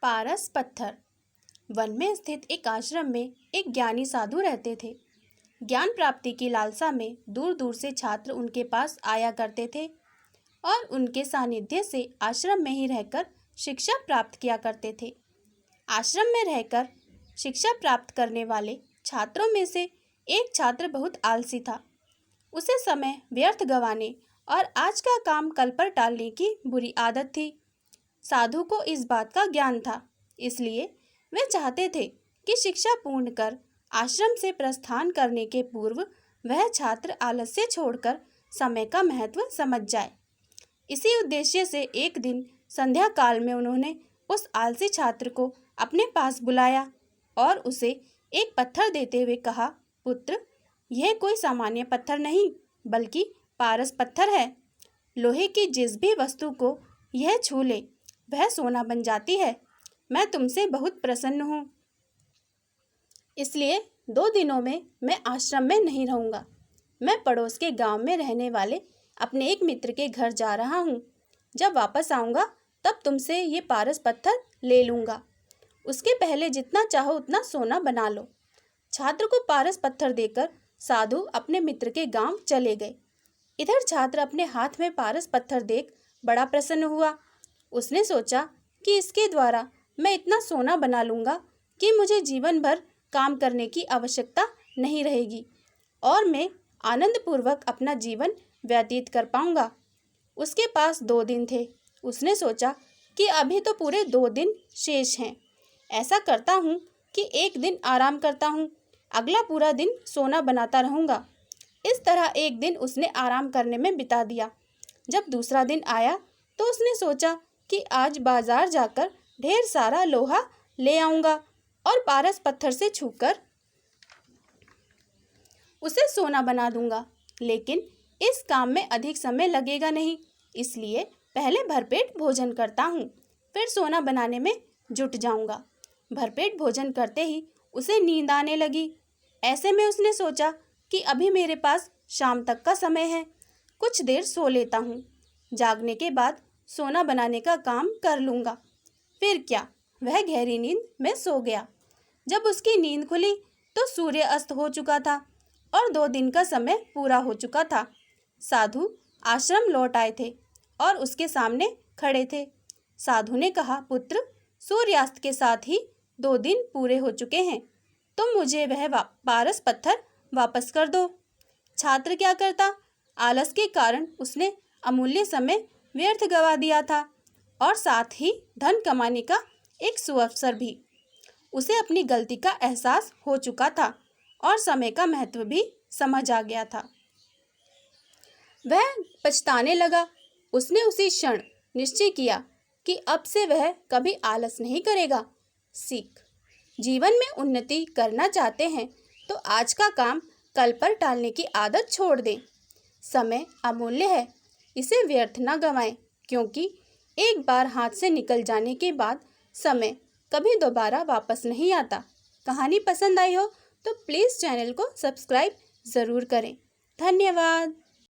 पारस पत्थर। वन में स्थित एक आश्रम में एक ज्ञानी साधु रहते थे। ज्ञान प्राप्ति की लालसा में दूर दूर से छात्र उनके पास आया करते थे और उनके सानिध्य से आश्रम में ही रहकर शिक्षा प्राप्त किया करते थे। आश्रम में रहकर शिक्षा प्राप्त करने वाले छात्रों में से एक छात्र बहुत आलसी था। उसे समय व्यर्थ गंवाने और आज का काम कल पर टालने की बुरी आदत थी। साधु को इस बात का ज्ञान था, इसलिए वे चाहते थे कि शिक्षा पूर्ण कर आश्रम से प्रस्थान करने के पूर्व वह छात्र आलस्य छोड़कर समय का महत्व समझ जाए। इसी उद्देश्य से एक दिन संध्या काल में उन्होंने उस आलसी छात्र को अपने पास बुलाया और उसे एक पत्थर देते हुए कहा, पुत्र, यह कोई सामान्य पत्थर नहीं बल्कि पारस पत्थर है। लोहे की जिस भी वस्तु को यह छू ले वह सोना बन जाती है। मैं तुमसे बहुत प्रसन्न हूँ, इसलिए 2 दिनों में मैं आश्रम में नहीं रहूँगा। मैं पड़ोस के गांव में रहने वाले अपने एक मित्र के घर जा रहा हूँ। जब वापस आऊँगा तब तुमसे ये पारस पत्थर ले लूँगा। उसके पहले जितना चाहो उतना सोना बना लो। छात्र को पारस पत्थर देकर साधु अपने मित्र के गांव चले गए। इधर छात्र अपने हाथ में पारस पत्थर देख बड़ा प्रसन्न हुआ। उसने सोचा कि इसके द्वारा मैं इतना सोना बना लूँगा कि मुझे जीवन भर काम करने की आवश्यकता नहीं रहेगी और मैं आनंदपूर्वक अपना जीवन व्यतीत कर पाऊँगा। उसके पास 2 दिन थे। उसने सोचा कि अभी तो पूरे 2 दिन शेष हैं। ऐसा करता हूँ कि एक दिन आराम करता हूँ, अगला पूरा दिन सोना बनाता रहूँगा। इस तरह एक दिन उसने आराम करने में बिता दिया। जब दूसरा दिन आया तो उसने सोचा कि आज बाजार जाकर ढेर सारा लोहा ले आऊँगा और पारस पत्थर से छूकर उसे सोना बना दूंगा। लेकिन इस काम में अधिक समय लगेगा नहीं, इसलिए पहले भरपेट भोजन करता हूँ, फिर सोना बनाने में जुट जाऊंगा। भरपेट भोजन करते ही उसे नींद आने लगी। ऐसे में उसने सोचा कि अभी मेरे पास शाम तक का समय है, कुछ देर सो लेता हूँ। जागने के बाद सोना बनाने का काम कर लूँगा। फिर क्या, वह गहरी नींद में सो गया। जब उसकी नींद खुली तो सूर्य अस्त हो चुका था और 2 दिन का समय पूरा हो चुका था। साधु आश्रम लौट आए थे और उसके सामने खड़े थे। साधु ने कहा, पुत्र, सूर्यास्त के साथ ही 2 दिन पूरे हो चुके हैं। तुम मुझे वह पारस पत्थर वापस कर दो। छात्र क्या करता, आलस के कारण उसने अमूल्य समय व्यर्थ गवा दिया था और साथ ही धन कमाने का एक सुअवसर भी। उसे अपनी गलती का एहसास हो चुका था और समय का महत्व भी समझ आ गया था। वह पछताने लगा। उसने उसी क्षण निश्चय किया कि अब से वह कभी आलस नहीं करेगा। सीख, जीवन में उन्नति करना चाहते हैं तो आज का काम कल पर टालने की आदत छोड़ दें। समय अमूल्य है, इसे व्यर्थ न गंवाएं, क्योंकि एक बार हाथ से निकल जाने के बाद समय कभी दोबारा वापस नहीं आता। कहानी पसंद आई हो तो प्लीज़ चैनल को सब्सक्राइब ज़रूर करें। धन्यवाद।